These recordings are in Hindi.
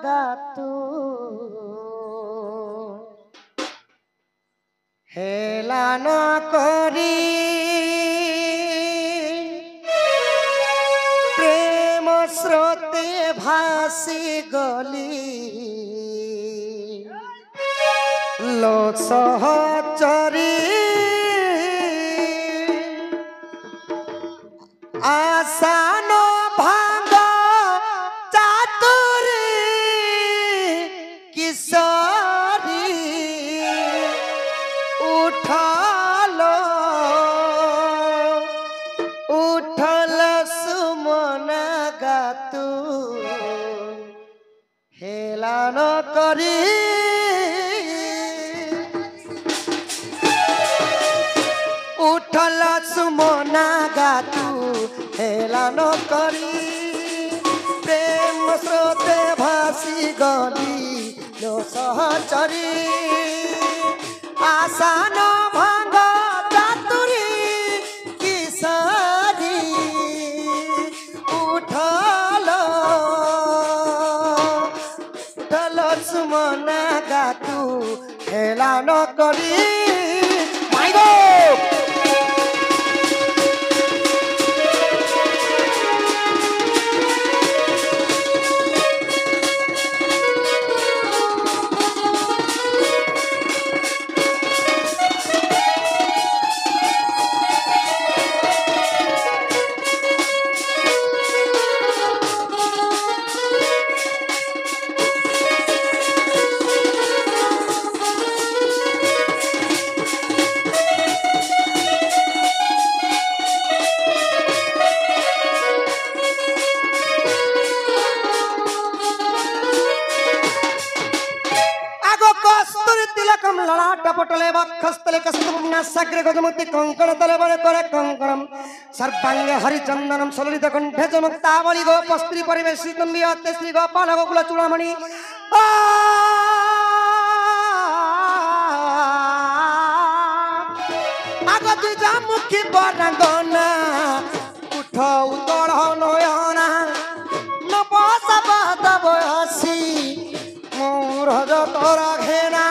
গাতু হেলান করি প্রেম স্রোতে ভাসি গলি লো সহচরী আসান ভাঙ্গ চাতুরী কিশোরী উঠালো উঠল সুমন গাতু হেলান করি উঠল সুমন গাতু হেলান করি প্রেম স্রোতে ভাসি গলি লো সহচরী আসান ভাঙ্গ চাতুরী কিশোরী উঠল উঠল সুমন গাতু হেলান করি মাইগো पटले वक्षस्थले कस्तूरिना साग्रे गजमुक्ति कंकण तले बले करे कंकणम सर्वांगे हरिचंदनम सलित कंठे चमक्तावली गोपस्त्री परिवेशित नियते श्री गोपाल गोकुल चूड़ामणि आगत जामुखी बरंगना उठ उतड़ नयना नपसबद बयसी मोर जतरा घेना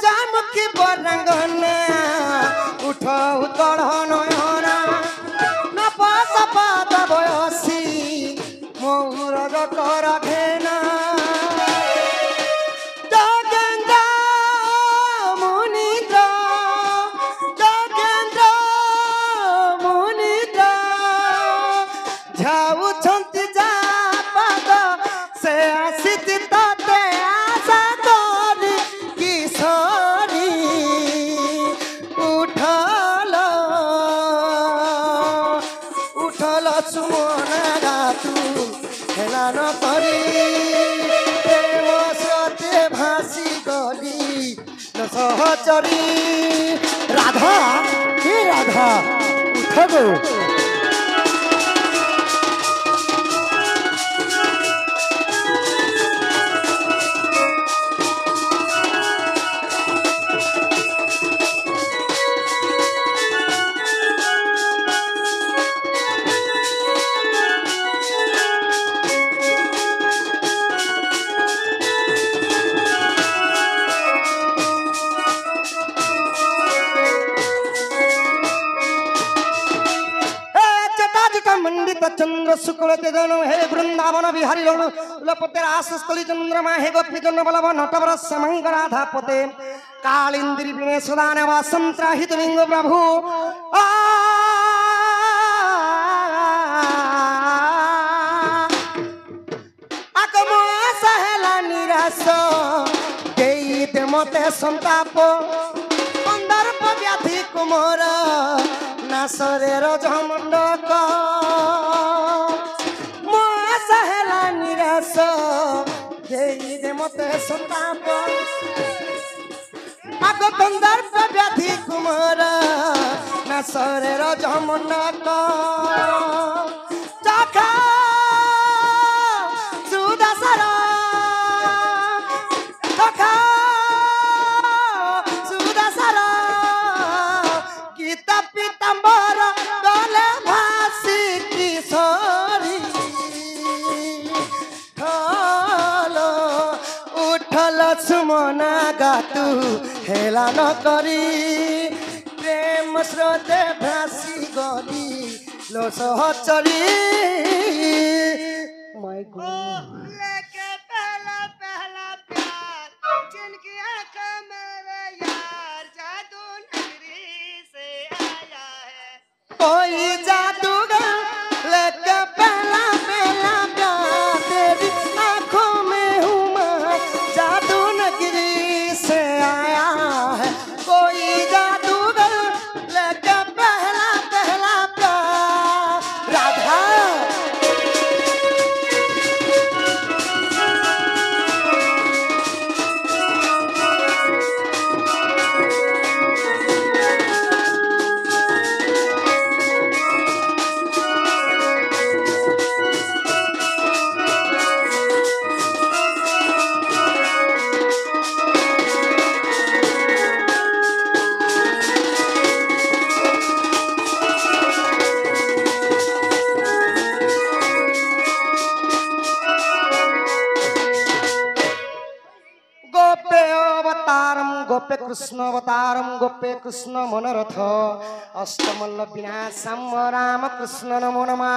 जामुखी बरंगना उठ उतड़ नयना नपसबद बयसी मोर जतरा घेना हेलान करी प्रेम स्रोते भासी गली सहचरी राधा हे राधा उठ गो चंद्र शुक्ल तेजन हे वृंदावन बिहारी लपते रासस्थली चंद्रमा हे गोपीजन बलव नटवर समंगराधापते कालिंद्री विने सुदान वासं त्राहित लिंग प्रभु आकमो सहेला निराश देई मते संताप अंदर व्याधि कुमार नासरे रजमंडक सहेला निराश दे मते संताप आग कंदर्प व्याधि कुमार नासरे रजमंडक चखा सुदासर चखा सुदासर गीता पिता पीताम्बर गले भासी किशोरी ढोलो उठल सुमना गातु हेला न करी प्रेम स्रोते भासी गली लो सहचरी माय गॉड लेके पहला पहला प्यार जिनकी आंखों मेरे यार जादू नगरी से आया है कोई जादूगर लेके पहला पहला प्यार तेरी आंखों में हूँ मैं जादू नगरी से आया है कोई जादूगर लेके पहला पहला प्यार राधा गोपे कृष्ण अवतारम गोपे कृष्ण मनोरथ अष्टमल्ल विनाशम राम कृष्ण नमो नमः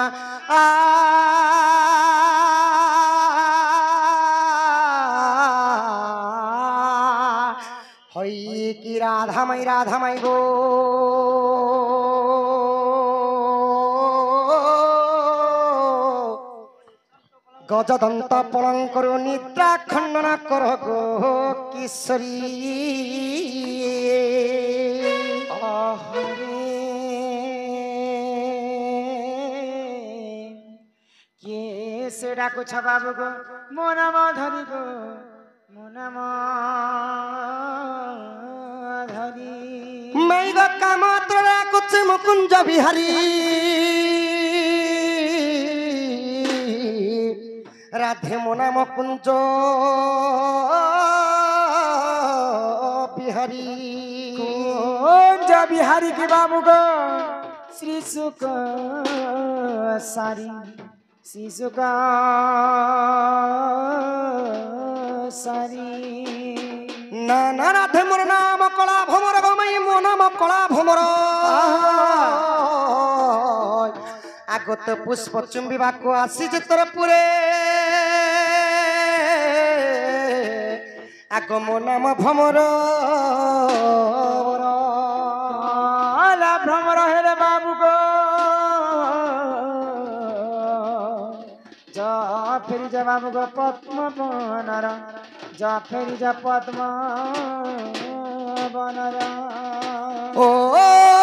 हई की राधामय गो गजदंत पलंकर निद्रा खंडन कर गो किशोरी किए से डाकु छ बाबू गो मो नाम धरी गो मो नाम धरी मैं गो कामत्र कुछ मुकुंज बिहारी राधे मो नाम कुंज बिहारी कुंज बिहारी की बाबू गो श्री सुख सारी श्री सुख सारी ना राधे मोर नाम कला भमर गमई मो नाम कला भमर आगत पुष्प चुंबिबाको आसी तोर पुरे आग मो नाम भमर भ्रमर हेरे बाबू गो जा फेरी जा बाबू गो पद्म बनर जा फेरी जा पद्म बनर ओ